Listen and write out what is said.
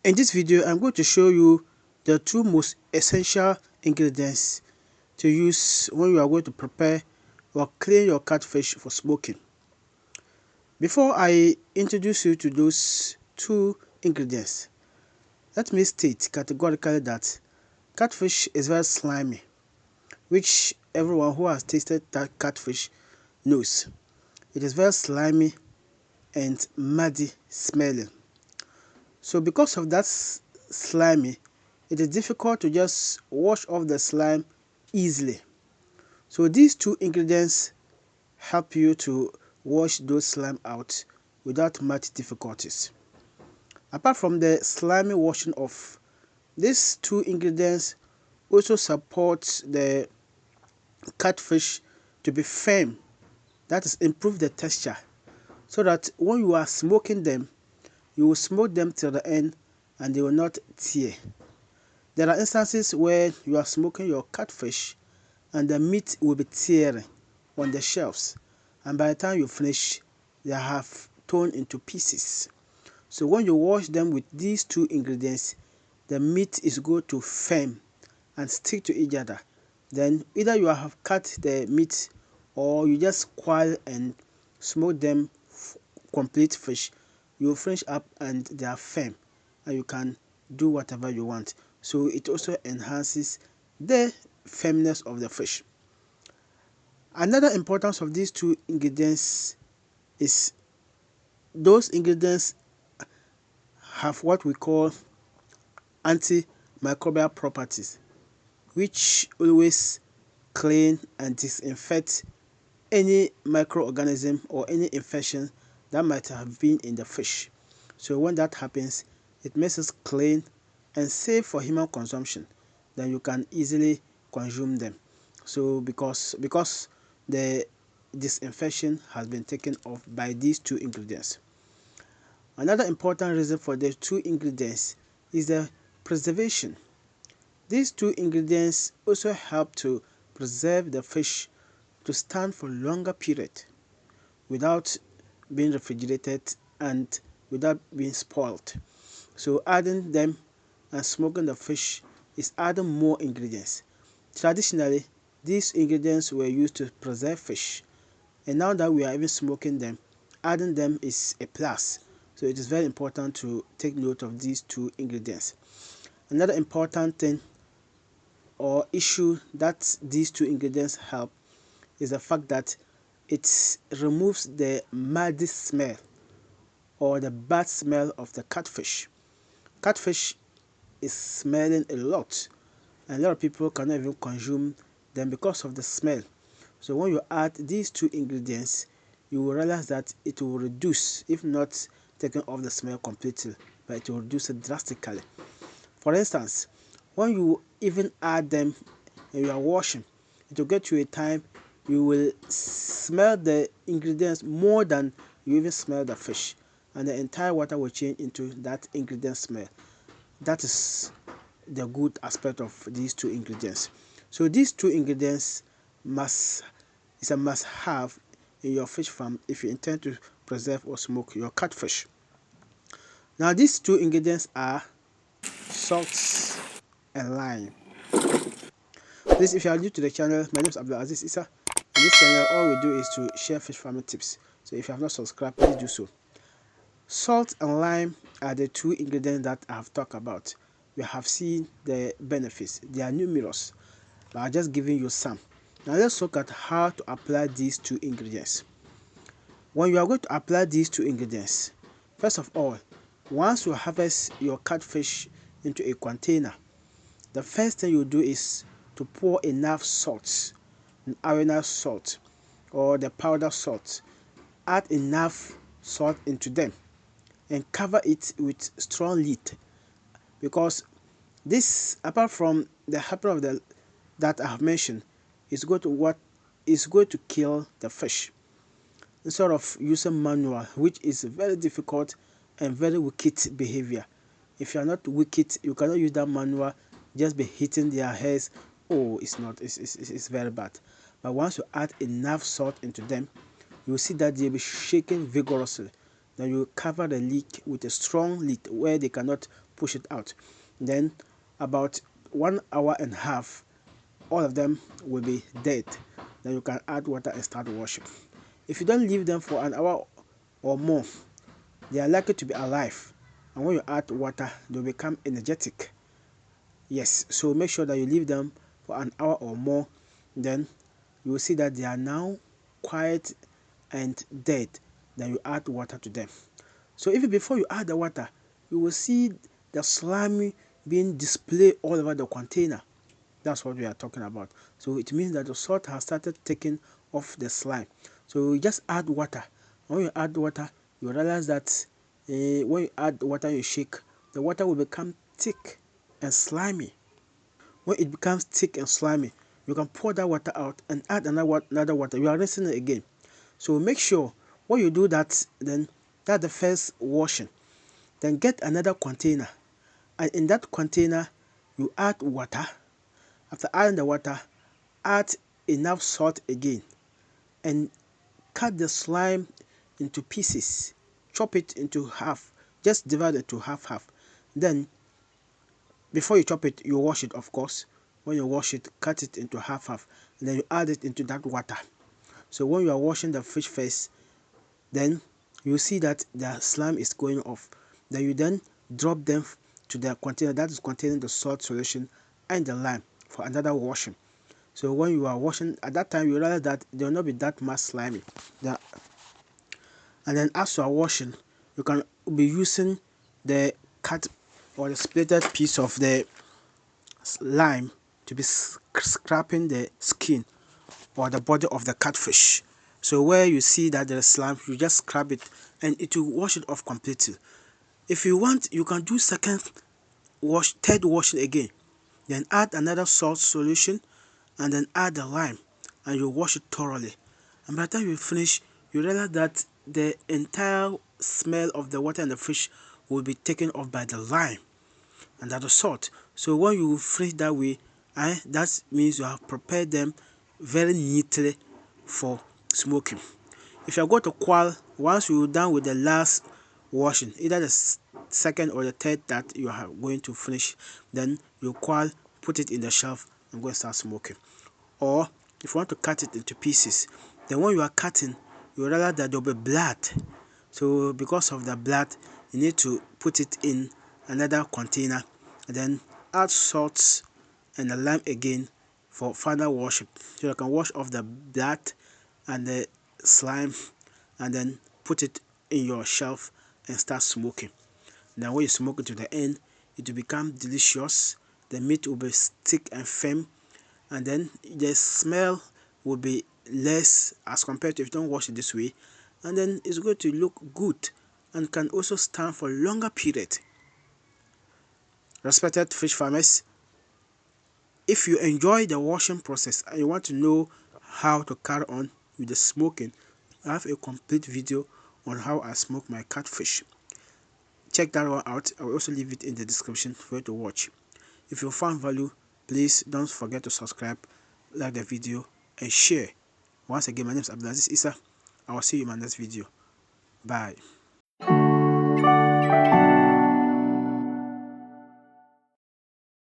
In this video, I'm going to show you the two most essential ingredients to use when you are going to prepare or clean your catfish for smoking. Before I introduce you to those two ingredients, let me state categorically that catfish is very slimy, which everyone who has tasted that catfish knows. It is very slimy and muddy smelling. So because of that slimy, it is difficult to just wash off the slime easily. So these two ingredients help you to wash those slime out without much difficulties. Apart from the slimy washing off, these two ingredients also support the catfish to be firm, that is, improve the texture, so that when you are smoking them, you will smoke them till the end and they will not tear. There are instances where you are smoking your catfish and the meat will be tearing on the shelves, and by the time you finish, they have torn into pieces. So when you wash them with these two ingredients, the meat is going to firm and stick to each other. Then either you have cut the meat or you just coil and smoke them complete fish. You finish up and they are firm and you can do whatever you want. So it also enhances the firmness of the fish. Another importance of these two ingredients is those ingredients have what we call antimicrobial properties, which always clean and disinfect any microorganism or any infection that might have been in the fish. So when that happens, it makes it clean and safe for human consumption. Then you can easily consume them. So because the disinfection has been taken off by these two ingredients. Another important reason for the two ingredients is the preservation. These two ingredients also help to preserve the fish to stand for longer period without being refrigerated and without being spoiled. So adding them and smoking the fish is adding more ingredients. Traditionally, these ingredients were used to preserve fish, and now that we are even smoking them, adding them is a plus. So it is very important to take note of these two ingredients. Another important thing or issue that these two ingredients help is the fact that it removes the muddy smell or the bad smell of the catfish. Catfish is smelling a lot, and a lot of people cannot even consume them because of the smell. So when you add these two ingredients, you will realize that it will reduce, if not taking off the smell completely, but it will reduce it drastically. For instance, when you even add them and you are washing, it will get to a time you will smell the ingredients more than you even smell the fish, and the entire water will change into that ingredient smell. That is the good aspect of these two ingredients. So these two ingredients is a must-have in your fish farm if you intend to preserve or smoke your catfish. Now these two ingredients are salt and lime. Please, if you are new to the channel, my name is Abdulaziz Issa. In this channel, all we do is to share fish farming tips. So if you have not subscribed, please do so. Salt and lime are the two ingredients that I have talked about. We have seen the benefits. They are numerous, but I'm just giving you some. Now let's look at how to apply these two ingredients. When you are going to apply these two ingredients, first of all, once you harvest your catfish into a container, the first thing you do is to pour enough salt, aromatic salt or the powder salt. Add enough salt into them and cover it with strong lid, because this, apart from the helper of the that I have mentioned, is going to kill the fish instead of using manual, which is very difficult and very wicked behavior. If you are not wicked, you cannot use that manual, just be hitting their heads. Oh, it's very bad. But once you add enough salt into them, you will see that they'll be shaking vigorously. Then you cover the leak with a strong lid where they cannot push it out. Then about 1.5 hours, all of them will be dead. Then you can add water and start washing. If you don't leave them for an hour or more, they are likely to be alive, and when you add water they'll become energetic. Yes, so make sure that you leave them for an hour or more. Then you will see that they are now quiet and dead. Then you add water to them. So even before you add the water, you will see the slime being displayed all over the container. That's what we are talking about. So it means that the salt has started taking off the slime. So you just add water. When you add water, you realize that when you add water, you shake, the water will become thick and slimy. When it becomes thick and slimy, you can pour that water out and add another water. You are rinsing it again. So make sure when you do that, then that's the first washing. Then get another container, and in that container you add water. After adding the water, add enough salt again and cut the slime into pieces. Chop it into half. Just divide it to half. Then before you chop it, you wash it, of course. When you wash it, cut it into half. And then you add it into that water. So when you are washing the fish first, then you see that the slime is going off. Then you drop them to the container that is containing the salt solution and the lime for another washing. So when you are washing, at that time you realize that there will not be that much slimy. And then as you are washing, you can be using the cut or the splitted piece of the lime to be scraping the skin or the body of the catfish. So where you see that there is slime, you just scrap it and it will wash it off completely. If you want, you can do third washing again. Then add another salt solution and then add the lime and you wash it thoroughly. And by the time you finish, you realize that the entire smell of the water and the fish will be taken off by the lime and the salt. So when you finish that way, that means you have prepared them very neatly for smoking. If you are going to quail, once you're done with the last washing, either the second or the third that you are going to finish, then you quail, put it in the shelf and go and start smoking. Or if you want to cut it into pieces, then when you are cutting, you realize that there will be blood. So because of the blood, you need to put it in another container and then add salt and the lime again for further washing. So you can wash off the blood and the slime and then put it in your shelf and start smoking. Then when you smoke it to the end, it will become delicious. The meat will be thick and firm, and then the smell will be less as compared to if you don't wash it this way, and then it's going to look good and can also stand for a longer period. Respected fish farmers, if you enjoy the washing process and you want to know how to carry on with the smoking, I have a complete video on how I smoke my catfish. Check that one out. I will also leave it in the description for you to watch. If you found value, please don't forget to subscribe, like the video and share. Once again, my name is Abdulaziz Issa. I will see you in my next video. Bye.